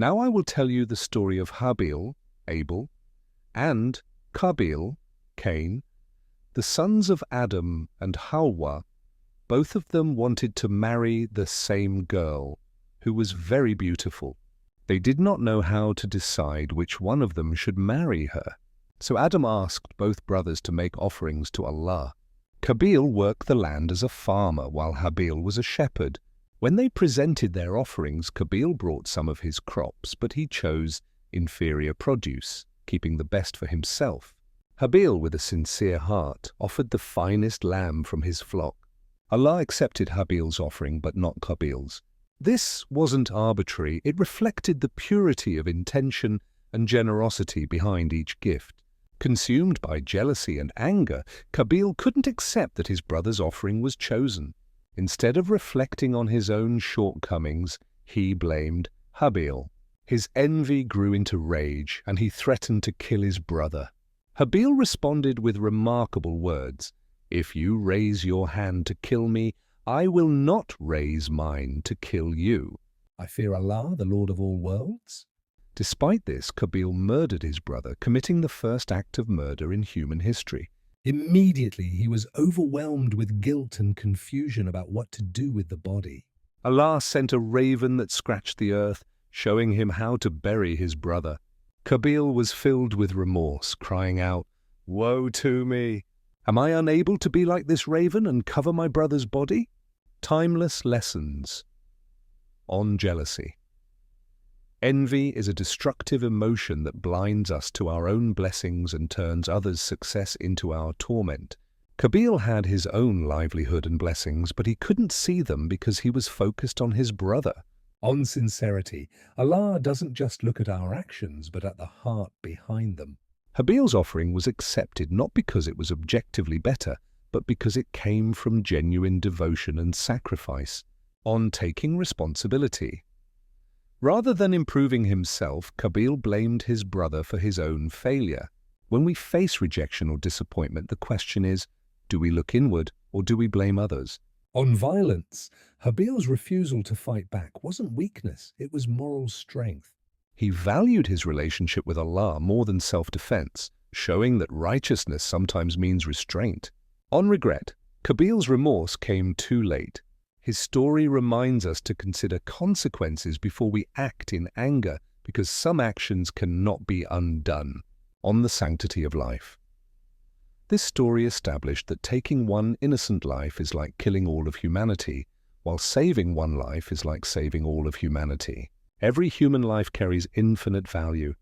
Now I will tell you the story of Habeel, Abel, and Qabeel, Cain, the sons of Adam and Hawa. Both of them wanted to marry the same girl, who was very beautiful. They did not know how to decide which one of them should marry her. So Adam asked both brothers to make offerings to Allah. Qabeel worked the land as a farmer, while Habeel was a shepherd. When they presented their offerings, Qabeel brought some of his crops, but he chose inferior produce, keeping the best for himself. Habeel, with a sincere heart, offered the finest lamb from his flock. Allah accepted Habeel's offering, but not Qabeel's. This wasn't arbitrary. It reflected the purity of intention and generosity behind each gift. Consumed by jealousy and anger, Qabeel couldn't accept that his brother's offering was chosen. Instead of reflecting on his own shortcomings, he blamed Habeel. His envy grew into rage, and he threatened to kill his brother. Habeel responded with remarkable words. "If you raise your hand to kill me, I will not raise mine to kill you. I fear Allah, the Lord of all worlds." Despite this, Qabeel murdered his brother, committing the first act of murder in human history. Immediately, he was overwhelmed with guilt and confusion about what to do with the body. Allah sent a raven that scratched the earth, showing him how to bury his brother. Qabeel was filled with remorse, crying out, "Woe to me! Am I unable to be like this raven and cover my brother's body?" Timeless lessons on jealousy. Envy is a destructive emotion that blinds us to our own blessings and turns others' success into our torment. Qabeel had his own livelihood and blessings, but he couldn't see them because he was focused on his brother. On sincerity, Allah doesn't just look at our actions, but at the heart behind them. Habeel's offering was accepted not because it was objectively better, but because it came from genuine devotion and sacrifice. On taking responsibility. Rather than improving himself, Qabeel blamed his brother for his own failure. When we face rejection or disappointment, the question is, do we look inward or do we blame others? On violence, Habeel's refusal to fight back wasn't weakness, it was moral strength. He valued his relationship with Allah more than self-defense, showing that righteousness sometimes means restraint. On regret, Qabeel's remorse came too late. His story reminds us to consider consequences before we act in anger, because some actions cannot be undone. On the sanctity of life. This story established that taking one innocent life is like killing all of humanity, while saving one life is like saving all of humanity. Every human life carries infinite value,